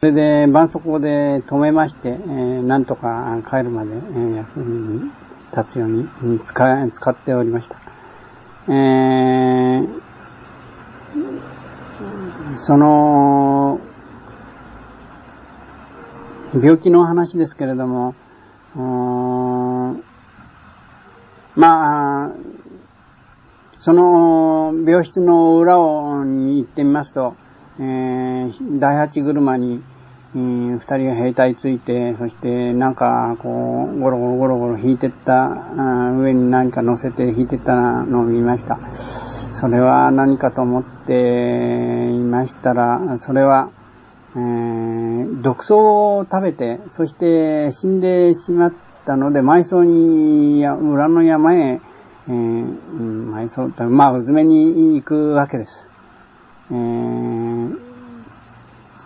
それで絆創膏で止めまして、なんとか帰るまで、役に立つように使っておりました。その病気の話ですけれども、その病室の裏に行ってみますと、第八車に、二人が兵隊ついて、そしてなんかこうゴロゴロ引いてった、上に何か乗せて引いてったのを見ました。それは何かと思っていましたら、それは、毒草を食べて、そして死んでしまったので、埋葬に裏の山へ、埋葬とうずめに行くわけです。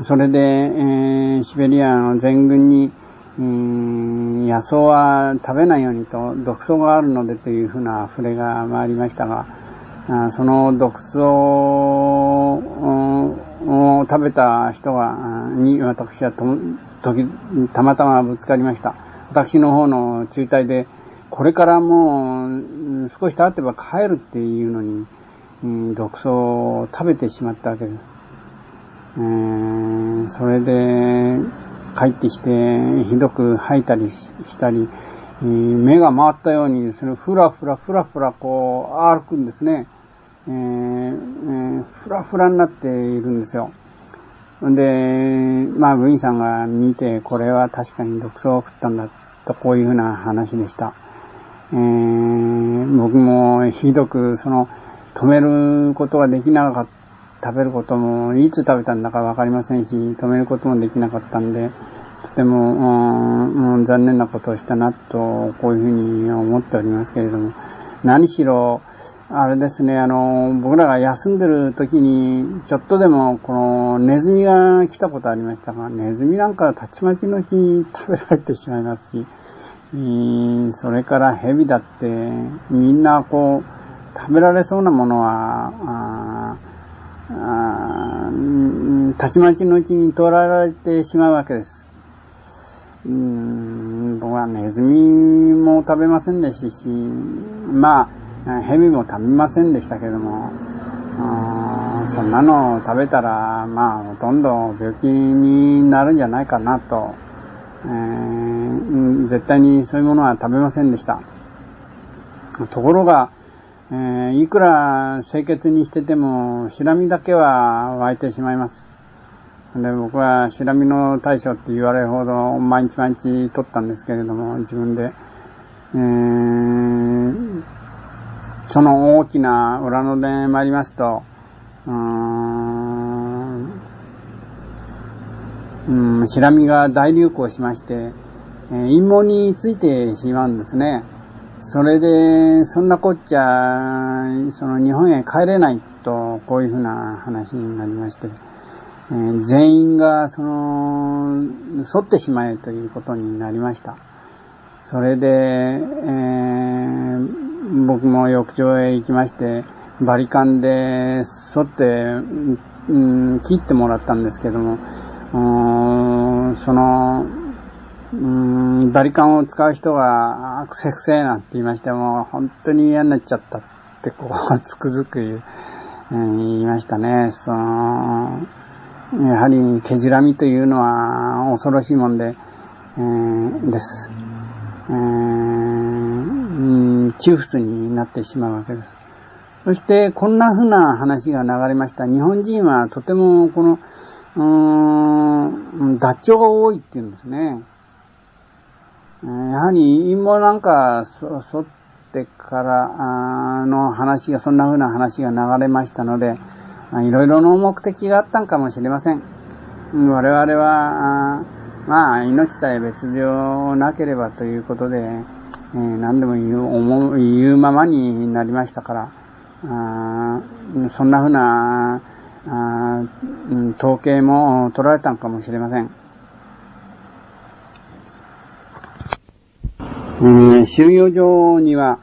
それで、シベリアの全軍に、野草は食べないようにと毒草があるのでというふうな触れが回りましたが、その毒草を食べた人に私はたまたまぶつかりました。私の方の中隊で、これからもう少し経てば帰るっていうのに、毒草を食べてしまったわけです。それで帰ってきてひどく吐いたりしたり、目が回ったようにですね、ふらふらこう歩くんですね。ふらふらになっているんですよ。で、部員さんが見て、これは確かに毒草を食ったんだと、こういうふうな話でした。僕もひどく止めることができなかった。食べることもいつ食べたんだかわかりませんし、止めることもできなかったんで、とても残念なことをしたなと、こういうふうに思っておりますけれども、何しろあれですね、僕らが休んでる時にちょっとでもこのネズミが来たことありましたが、ネズミなんかたちまちのうちに食べられてしまいますし、それからヘビだってみんなこう食べられそうなものはたちまちのうちに捕らえられてしまうわけです。僕はネズミも食べませんでしたし、ヘビも食べませんでしたけれども、そんなのを食べたらほとんど病気になるんじゃないかなと、絶対にそういうものは食べませんでした。ところがいくら清潔にしててもシラミだけは湧いてしまいます。で、僕はシラミの対処って言われるほど毎日取ったんですけれども、自分で、その大きな裏ので参りますと、シラミが大流行しまして、陰毛についてしまうんですね。それで、そんなこっちゃ、日本へ帰れないと、こういうふうな話になりまして、全員が、剃ってしまえということになりました。それで、僕も浴場へ行きまして、バリカンで剃って、切ってもらったんですけども、バリカンを使う人がくせくせなんて言いましても、本当に嫌になっちゃったってつくづく言いましたね。やはり毛じらみというのは恐ろしいもんで、です。中風になってしまうわけです。そしてこんな風な話が流れました。日本人はとても脱腸が多いっていうんですね。やはり陰謀なんか剃ってからの話が、そんな風な話が流れましたので、いろいろの目的があったんかもしれません。我々は命さえ別状なければということで、何でも言うままになりましたから、そんな風な統計も取られたのかもしれません。収容所には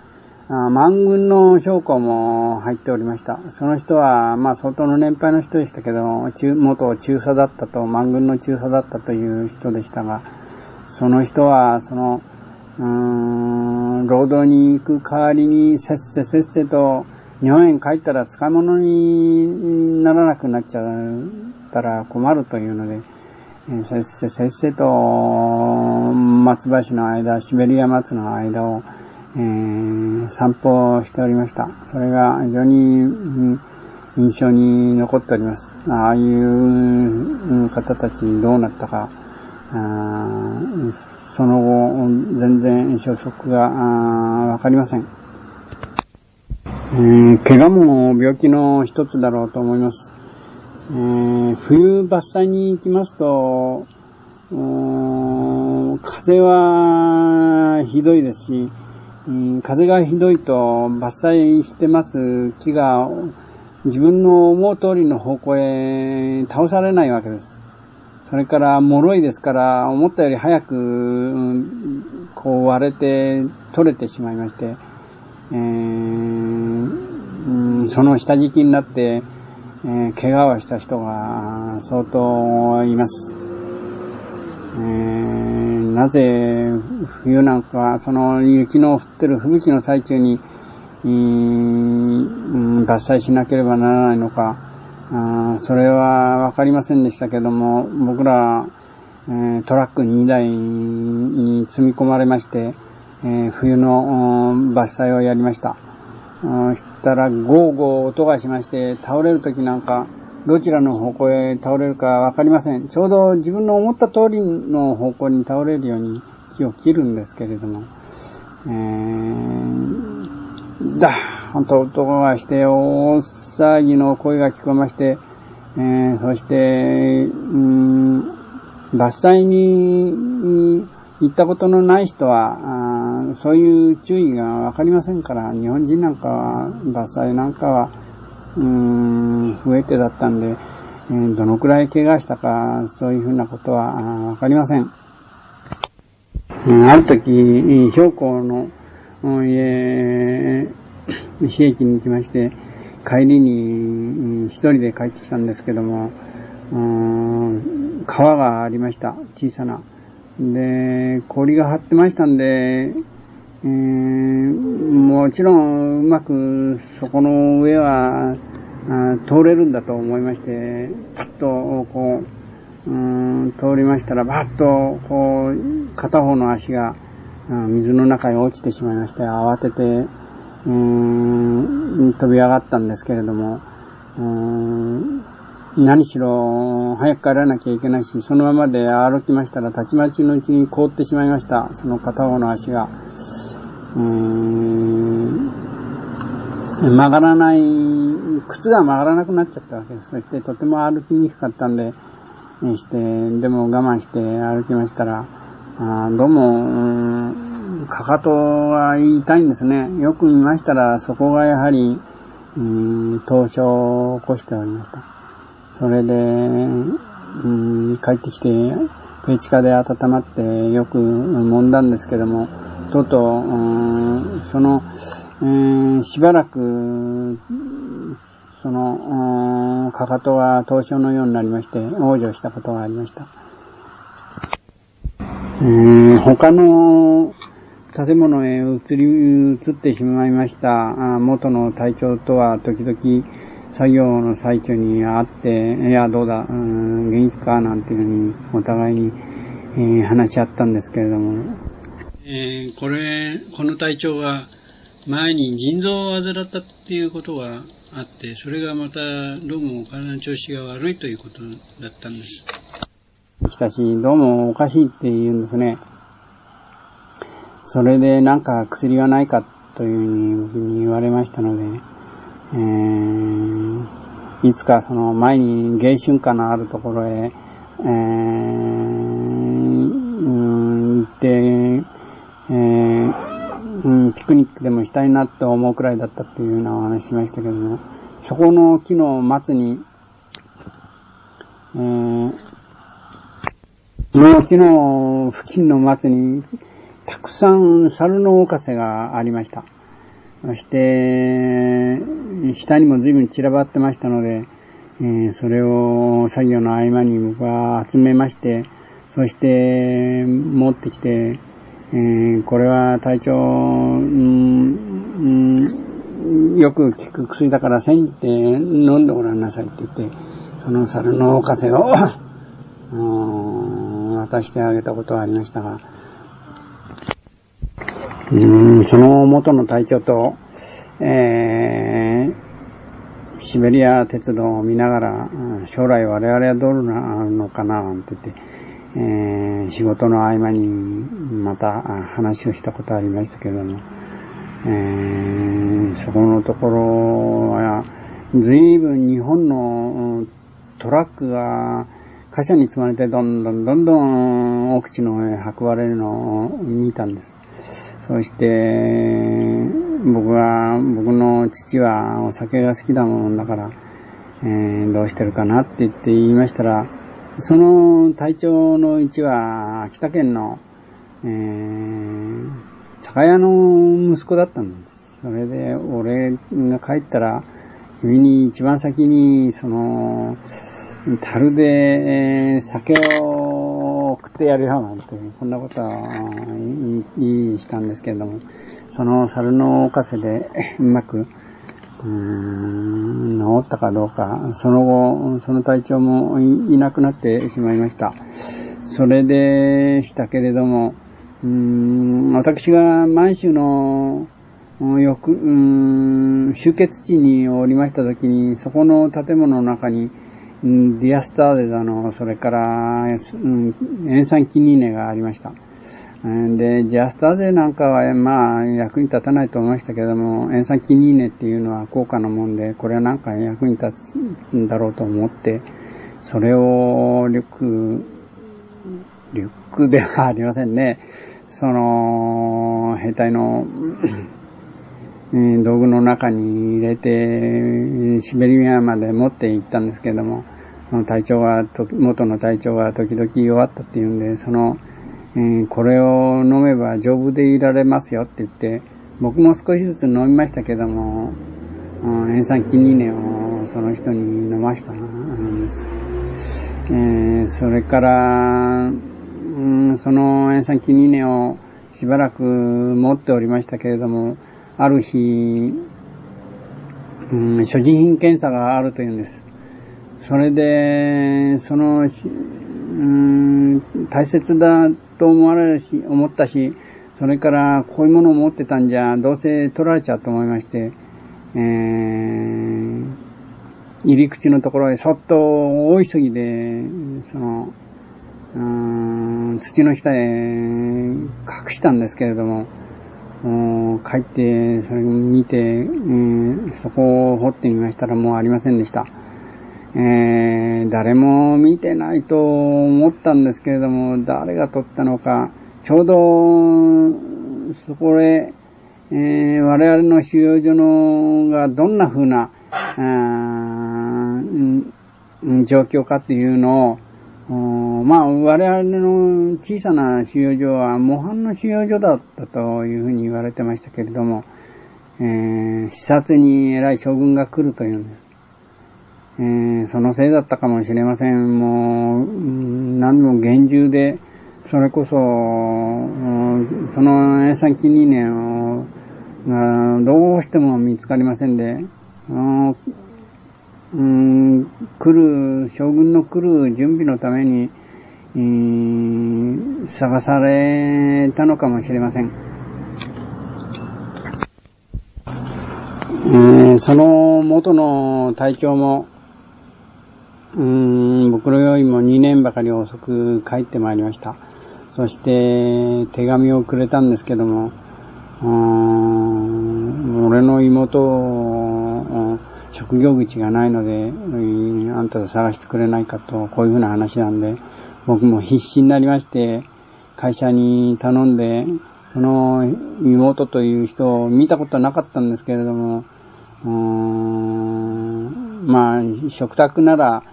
満軍の将校も入っておりました。その人は、相当の年配の人でしたけど、元中佐だったと、満軍の中佐だったという人でしたが、その人は、労働に行く代わりに、せっせと、日本へ帰ったら使い物にならなくなっちゃったら困るというので、せっせと、松橋の間、シベリア松の間を、散歩しておりました。それが非常に印象に残っております。ああいう方たちどうなったか、その後全然消息がわかりません。怪我も病気の一つだろうと思います。冬伐採に行きますと、風はひどいですし、風がひどいと伐採してます木が自分の思う通りの方向へ倒されないわけです。それから脆いですから思ったより早く、割れて取れてしまいまして、その下敷きになって、怪我をした人が相当います。なぜ冬なんかその雪の降ってる吹雪の最中に、伐採しなければならないのか、それはわかりませんでしたけども、僕ら、トラック2台に積み込まれまして、冬の伐採をやりました。そしたらゴーゴー音がしまして、倒れるときなんかどちらの方向へ倒れるかわかりません。ちょうど自分の思った通りの方向に倒れるように木を切るんですけれども、ほんと音がして大騒ぎの声が聞こえまして、そして、伐採に行ったことのない人はそういう注意がわかりませんから、日本人なんかは伐採なんかは不得手だったんで、どのくらい怪我したかそういうふうなことはわかりません。ある時標高の市駅に行きまして、帰りに一人で帰ってきたんですけども、川がありました。小さな。で、氷が張ってましたんで、もちろんうまくそこの上は通れるんだと思いまして、パッと通りましたら、バッと片方の足が水の中へ落ちてしまいまして、慌てて飛び上がったんですけれども、何しろ早く帰らなきゃいけないし、そのままで歩きましたらたちまちのうちに凍ってしまいました。その片方の足が、曲がらない、靴が曲がらなくなっちゃったわけです。そしてとても歩きにくかったんで、でも我慢して歩きましたら、どうも、かかとが痛いんですね。よく見ましたら、そこがやはり、凍傷を起こしておりました。それで、帰ってきて、ペーチカで温まってよく揉んだんですけども、とうとう、しばらく、かかとが凍傷のようになりまして、往生したことがありました。他の建物へ移ってしまいました元の隊長とは時々作業の最中に会って、いやどうだ、元気かなんていうふうにお互いに、話し合ったんですけれども、この隊長が前に腎臓を患ったっていうことがあって、それがまたどうも体の調子が悪いということだったんです。来たし、どうもおかしいって言うんですね。それでなんか薬はないかというふうに僕に言われましたので、いつかその前に迎春花のあるところへ、行って、ピクニックでもしたいなと思うくらいだったっていうようなお話しましたけども、そこの木の松に、の木の付近の松にたくさん猿のおかせがありました。そして、下にも随分散らばってましたので、それを作業の合間に僕は集めまして、そして持ってきて、これは体調、よく効く薬だから煎じて飲んでごらんなさいって言って、その猿のおかせを渡してあげたことはありましたが、その元の隊長と、シベリア鉄道を見ながら、将来我々はどうなるのかななんて言って、仕事の合間にまた話をしたことありましたけれども、そこのところは随分日本のトラックが貨車に積まれてどんどん奥地の方へ運ばれるのを見たんです。そして僕の父はお酒が好きだもんだから、どうしてるかなって言いましたら、その隊長の一は秋田県の、酒屋の息子だったんです。それで俺が帰ったら君に一番先にその樽で酒を送ってやるよなんて、こんなことは言いしたんですけれども、その猿のおかせでうまく治ったかどうか、その後その隊長もいなくなってしまいました。それでしたけれども、私が満州の集結地におりましたときに、そこの建物の中にディアスターゼだの、それから塩酸キニーネがありました。で、ディアスターゼなんかはまあ役に立たないと思いましたけれども、塩酸キニーネっていうのは高価なもんで、これはなんか役に立つんだろうと思って、それをリュックではありませんね。その兵隊の道具の中に入れてシベリアまで持って行ったんですけれども、元の隊長が時々弱ったっていうんで、これを飲めば丈夫でいられますよって言って、僕も少しずつ飲みましたけども、塩酸キニーネをその人に飲ましたんです。それからその塩酸キニーネをしばらく持っておりましたけれども、ある日、所持品検査があるというんです。それで、大切だと思ったし、それからこういうものを持ってたんじゃ、どうせ取られちゃうと思いまして、入り口のところへそっと大急ぎで、土の下へ隠したんですけれども、帰ってそれを見て、そこを掘ってみましたらもうありませんでした。誰も見てないと思ったんですけれども、誰が取ったのか、ちょうどそこへ、我々の収容所がどんな風な状況かっていうのを、我々の小さな収容所は模範の収容所だったというふうに言われてましたけれども、視察に偉い将軍が来るというんです。そのせいだったかもしれません。もう何も厳重で、それこそその塩酸キニーネがどうしても見つかりませんで、将軍の来る準備のために、探されたのかもしれません。その元の隊長も、僕よりも2年ばかり遅く帰ってまいりました。そして手紙をくれたんですけども、俺の妹、職業口がないので、あんたで探してくれないかと、こういうふうな話なんで、僕も必死になりまして、会社に頼んで、その妹という人を見たことなかったんですけれども、食卓なら、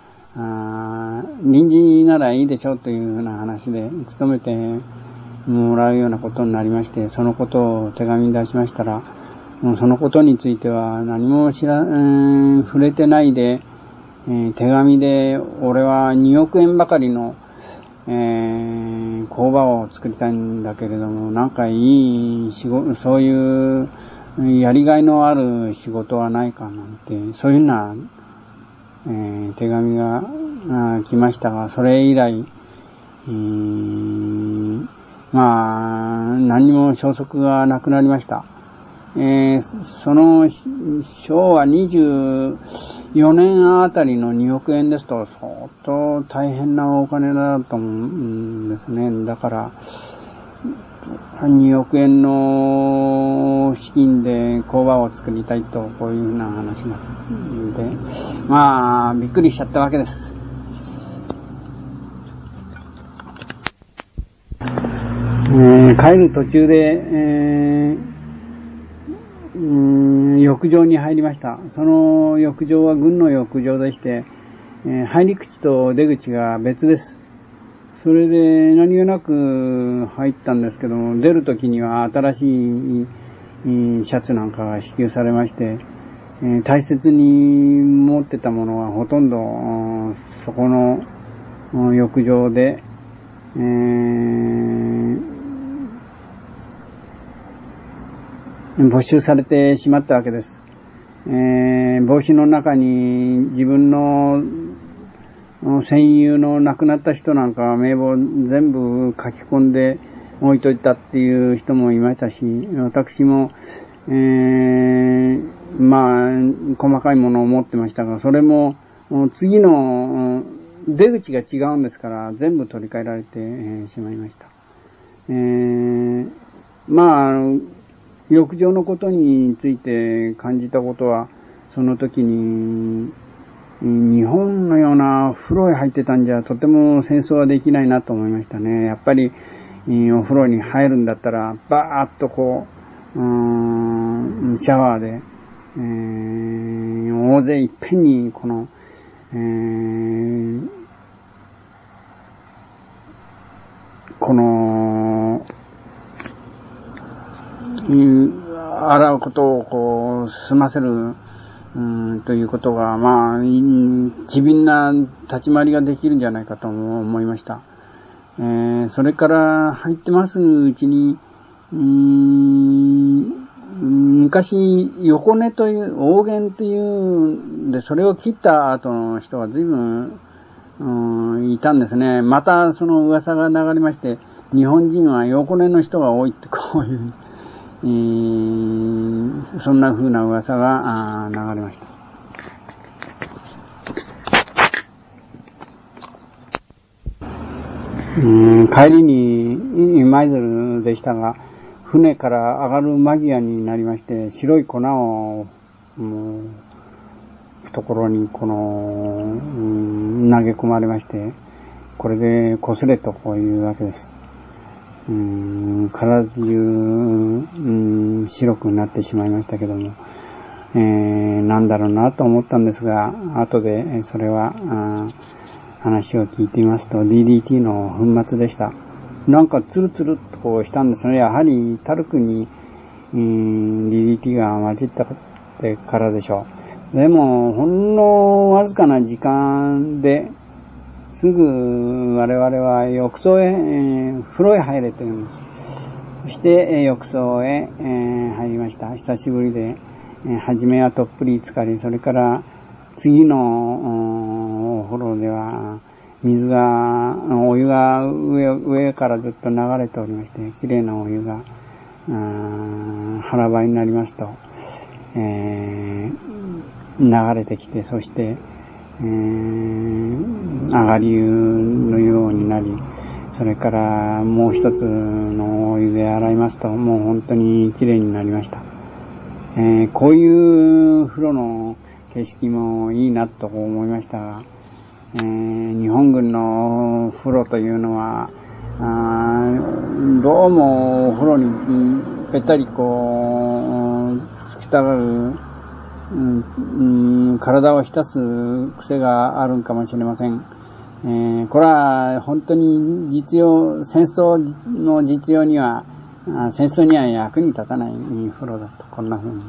臨時ならいいでしょうというふうな話で、勤めてもらうようなことになりまして、そのことを手紙に出しましたら、そのことについては何も触れてないで、手紙で俺は2億円ばかりの、工場を作りたいんだけれども、なんかいい仕事、そういうやりがいのある仕事はないかなんて、そういうような、手紙が来ましたが、それ以来、何にも消息がなくなりました。その昭和24年あたりの2億円ですと相当大変なお金だと思うんですね。だから2億円の資金で工場を作りたいと、こういうふうな話なんで、びっくりしちゃったわけです。帰る途中で、浴場に入りました。その浴場は軍の浴場でして、入り口と出口が別です。それで何気なく入ったんですけども、出るときには新しいシャツなんかが支給されまして、大切に持ってたものはほとんどそこの浴場で、没収されてしまったわけです。帽子の中に自分の戦友の亡くなった人なんかは名簿全部書き込んで置いといたっていう人もいましたし、私も、細かいものを持ってましたが、それも次の出口が違うんですから全部取り替えられてしまいました。浴場のことについて感じたことは、その時に日本のような風呂へ入ってたんじゃとても戦争はできないなと思いましたね。やっぱりお風呂に入るんだったらバーッとシャワーで、大勢いっぺんに洗うことを済ませるということが機敏な立ち回りができるんじゃないかと思いました。それから入ってますうちに昔横根という横弦というんで、それを切った後の人が随分いたんですね。またその噂が流れまして、日本人は横根の人が多いってこういうそんな風な噂が流れました。帰りに舞鶴でしたが、船から上がる間際になりまして、白い粉を懐に投げ込まれまして、これで擦れとこういうわけです。体中、白くなってしまいましたけども、なんだろうなと思ったんですが、後でそれは話を聞いてみますと DDT の粉末でした。なんかツルツルっとこうしたんですね。やはりタルクに、DDT が混じったからでしょう。でもほんのわずかな時間ですぐ我々は浴槽へ、風呂へ入れというんです。そして浴槽へ、入りました。久しぶりで、初めはとっぷり浸かり、それから次のお風呂ではお湯が上からずっと流れておりまして、きれいなお湯が腹ばいになりますと、流れてきて、そして上がり湯のようになり、それからもう一つのお湯で洗いますと、もう本当にきれいになりました。こういう風呂の景色もいいなと思いましたが、日本軍の風呂というのはどうもお風呂にぺったりつきたがる、体を浸す癖があるんかもしれません。これは本当に戦争の実用には戦争には役に立たない風呂だと、こんな風に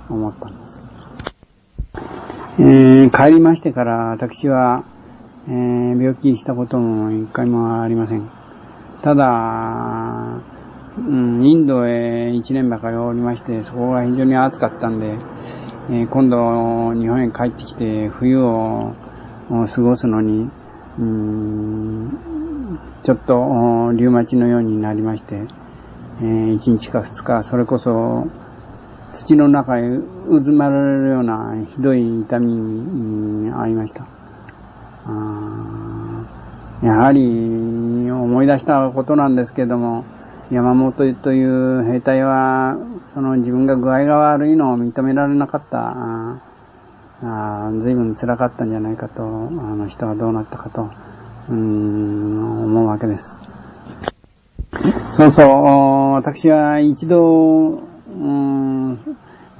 思ったんです。帰りましてから私は、病気したことも一回もありません。ただ、インドへ1年ばかりおりまして、そこが非常に暑かったんで、今度日本へ帰ってきて冬を過ごすのに、ちょっとリウマチのようになりまして、1日か2日、それこそ土の中へうずまられるようなひどい痛みに遭いました。やはり思い出したことなんですけども、山本という兵隊はその自分が具合が悪いのを認められなかった。随分辛かったんじゃないかと、あの人はどうなったかと思うわけです。そうそう、私は一度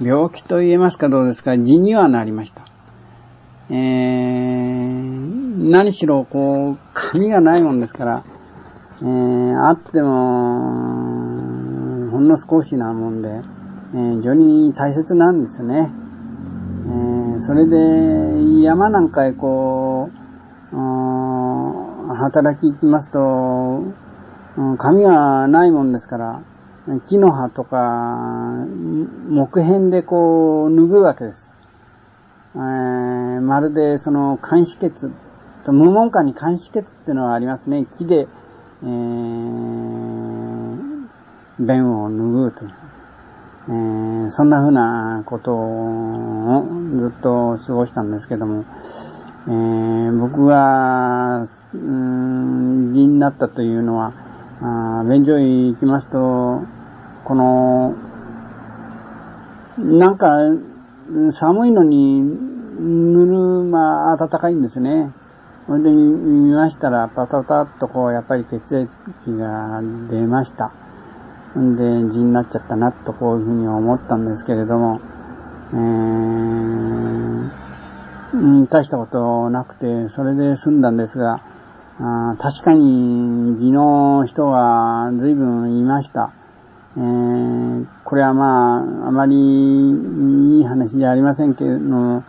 病気と言えますかどうですか、痔にはなりました。何しろこう髪がないもんですから、あってもほんの少しなもんで、非常に大切なんですよね。それで山なんかへこう働き行きますと、髪がないもんですから木の葉とか木片でこう拭うわけです。まるでその乾止血と、無門下に乾止血っていうのはありますね。木で、便を拭うという、そんな風なことをずっと過ごしたんですけども、僕が痔になったというのは、便所へ行きますと、このなんか寒いのにぬるま暖かいんですね。それで見ましたらパタパタっとこうやっぱり血液が出ました。で痔になっちゃったなとこういうふうに思ったんですけれども、大したことなくてそれで済んだんですが、確かに痔の人は随分いました。これはまああまりいい話じゃありませんけれども、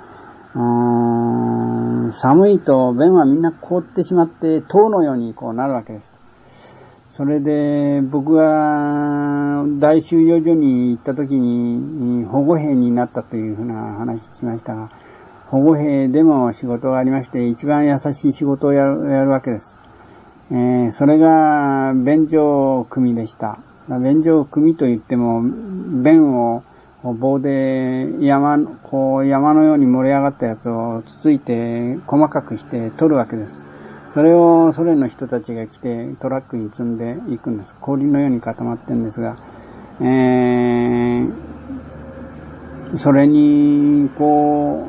寒いと便はみんな凍ってしまって塔のようにこうなるわけです。それで僕が大収容所に行った時に保護兵になったというふうな話しましたが、保護兵でも仕事がありまして、一番優しい仕事をやるわけです。それが便所組でした。便所組といっても便を棒で山のように盛り上がったやつをつついて細かくして取るわけです。それをソ連の人たちが来てトラックに積んでいくんです。氷のように固まってるんですが、それにこ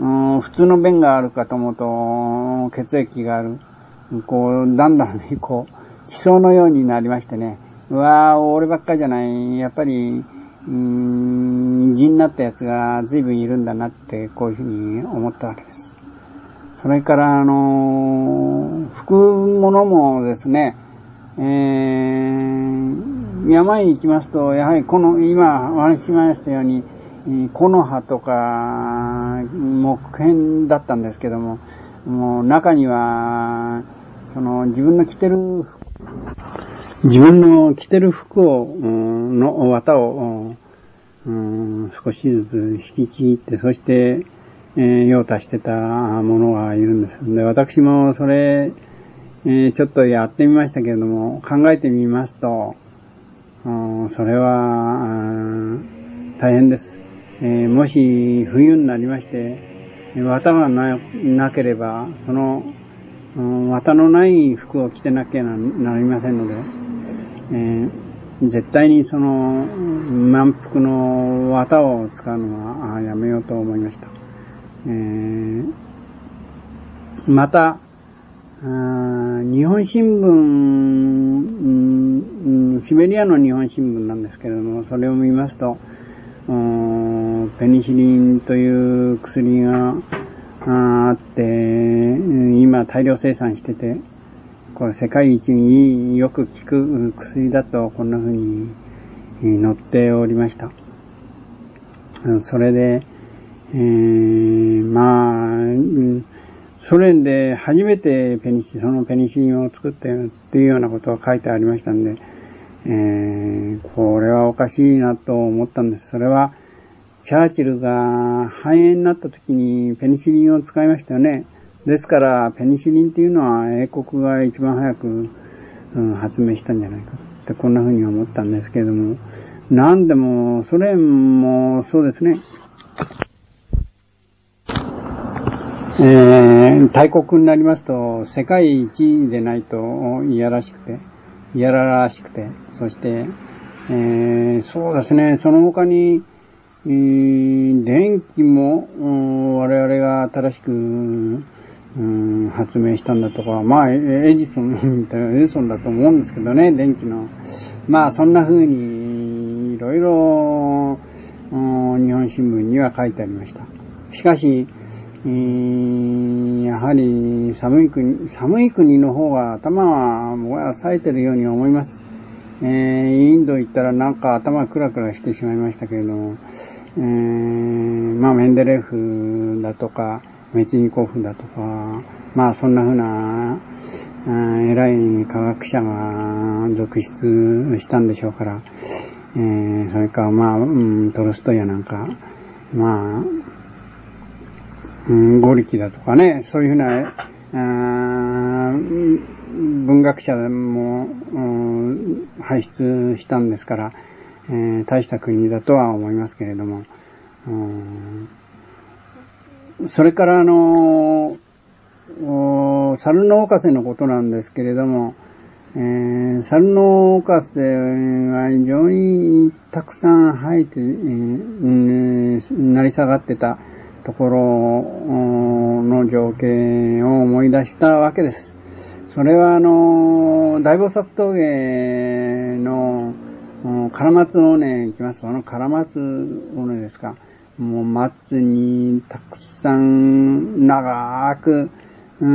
う、普通の便があるかと思うと血液がある、こうだんだんこう地層のようになりましてね、うわー俺ばっかりじゃない、やっぱり痔になったやつが随分いるんだなってこういうふうに思ったわけです。それから服物もですね、山へ行きますとやはりこの今お話ししましたように木の葉とか木片だったんですけども、もう中にはその自分の着てる服をの綿を少しずつ引きちぎって、そして用足してたものがいるんです。で、私もそれ、ちょっとやってみましたけれども、考えてみますと、それは大変です。もし冬になりまして綿がなければ、その綿のない服を着てなきゃなりませんので、絶対にその満腹の綿を使うのはやめようと思いました。また日本新聞、シベリアの日本新聞なんですけれども、それを見ますとペニシリンという薬があって今大量生産してて、これ世界一によく効く薬だとこんな風に載っておりました。それで、ソ連で初めてそのペニシリンを作ったっていうようなことが書いてありましたんで、これはおかしいなと思ったんです。それは、チャーチルが肺炎になった時にペニシリンを使いましたよね。ですから、ペニシリンっていうのは英国が一番早く、発明したんじゃないかってこんな風に思ったんですけれども、なんでもソ連もそうですね。大国になりますと世界一でないと嫌らしくて、そして、そうですね、その他に、電気も我々が新しく、発明したんだとか、エジソンだと思うんですけどね、電気の。そんな風にいろいろ日本新聞には書いてありました。しかし、やはり寒い国の方が頭は冴えてるように思います。インド行ったらなんか頭クラクラしてしまいましたけれども、メンデレーフだとか、メチニコフだとか、そんな風な、偉い科学者が続出したんでしょうから、それからトルストイやなんか、ゴリキだとかね、そういう風な、文学者も、輩出したんですから、大した国だとは思いますけれども、それからサルノオカセのことなんですけれども、サルノオカセが非常にたくさん生えて、成り下がってたところの情景を思い出したわけです。それは大菩薩峠の唐松尾根行きます。その唐松尾根ですか。もう松にたくさん長く猿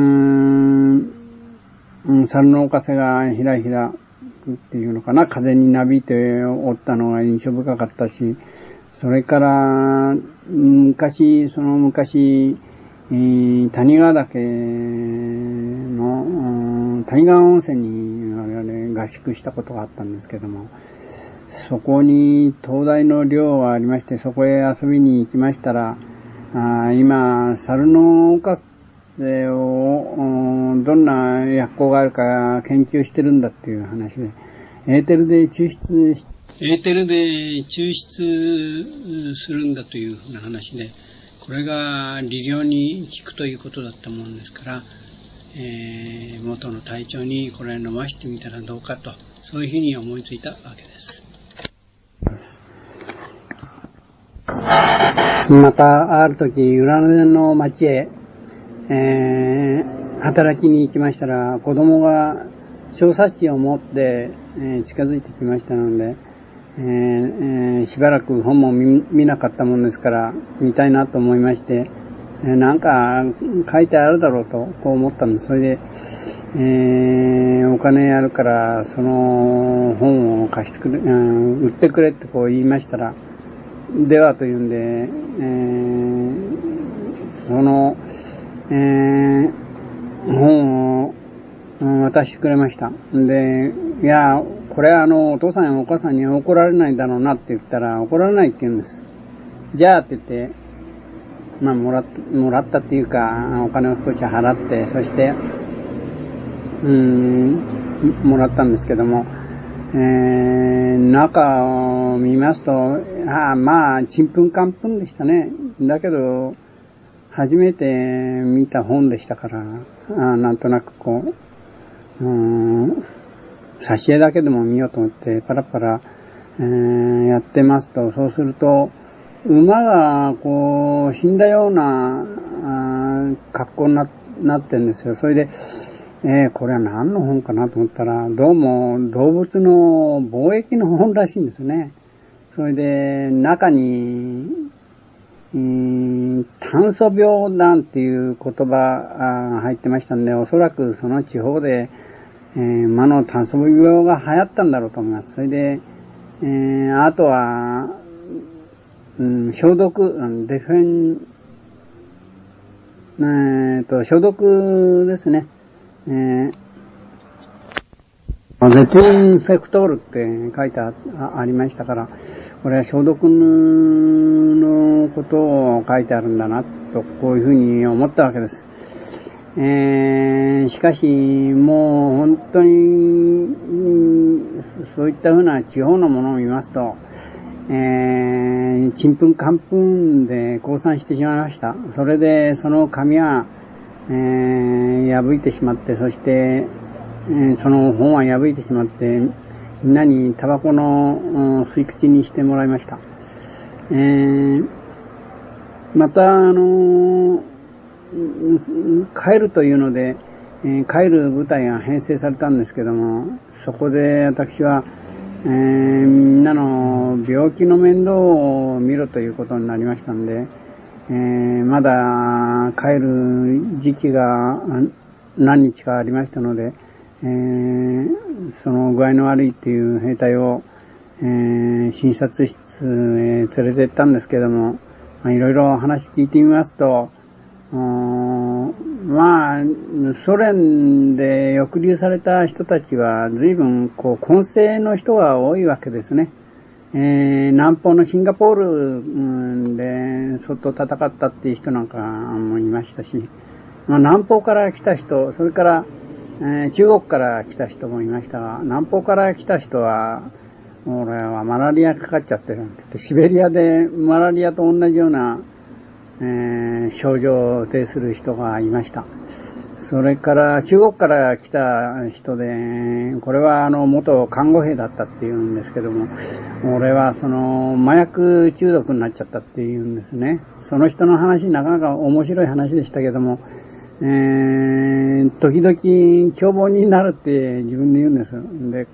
の風がひらひらっていうのかな、風になびいておったのが印象深かったし、それから昔谷川岳の谷川温泉に我々合宿したことがあったんですけども、そこに灯台の寮がありまして、そこへ遊びに行きましたら、今猿のカスをどんな薬効があるか研究してるんだっていう話で、エーテルで抽出するんだというふうな話で、これが利尿に効くということだったものですから、元の隊長にこれを飲ましてみたらどうかと、そういうふうに思いついたわけです。またある時浦野の町へ、働きに行きましたら、子供が小冊子を持って、近づいてきましたので、しばらく本も見なかったもんですから見たいなと思いまして、なんか書いてあるだろうとこう思ったんです。それで、お金あるからその本を貸してくれ、売ってくれってこう言いましたら、ではというんで、その、本を渡してくれました。で、いや、これはお父さんやお母さんに怒られないだろうなって言ったら、怒られないって言うんです。じゃあって言って、もらったっていうか、お金を少し払って、そして、もらったんですけども、中を見ますと、ちんぷんかんぷんでしたね。だけど、初めて見た本でしたから、なんとなくこう、挿絵だけでも見ようと思ってパラパラ、やってますと、そうすると馬がこう死んだような格好になってるんですよ。それで、これは何の本かなと思ったら、どうも動物の貿易の本らしいんですね。それで中に炭素病なんていう言葉が入ってましたんで、おそらくその地方で魔の炭素病が流行ったんだろうと思います。それで、あとは、消毒、デフェン、消毒ですね。ゼツインフェクトールって書いてありましたから、これは消毒のことを書いてあるんだな、と、こういうふうに思ったわけです。しかし、もう本当に、そういったふうな地方のものを見ますと、ちんぷんかんぷんで降参してしまいました。それで、その紙は、破いてしまって、そして、その本は破いてしまって、みんなにタバコの吸い口にしてもらいました。また、帰るというので、帰る部隊が編成されたんですけども、そこで私は、みんなの病気の面倒を見ろということになりましたんで、まだ帰る時期が何日かありましたので、その具合の悪いっていう兵隊を、診察室へ連れて行ったんですけども、いろいろ話聞いてみますと、ソ連で抑留された人たちは随分混成の人が多いわけですね。南方のシンガポールで相当戦ったっていう人なんかもいましたし、南方から来た人、それから、中国から来た人もいましたが、南方から来た人は、俺はマラリアかかっちゃってるんで、シベリアでマラリアと同じような、症状を呈する人がいました。それから中国から来た人で、これは元看護兵だったっていうんですけども、俺は麻薬中毒になっちゃったっていうんですね。その人の話なかなか面白い話でしたけども、時々凶暴になるって自分で言うんです。で、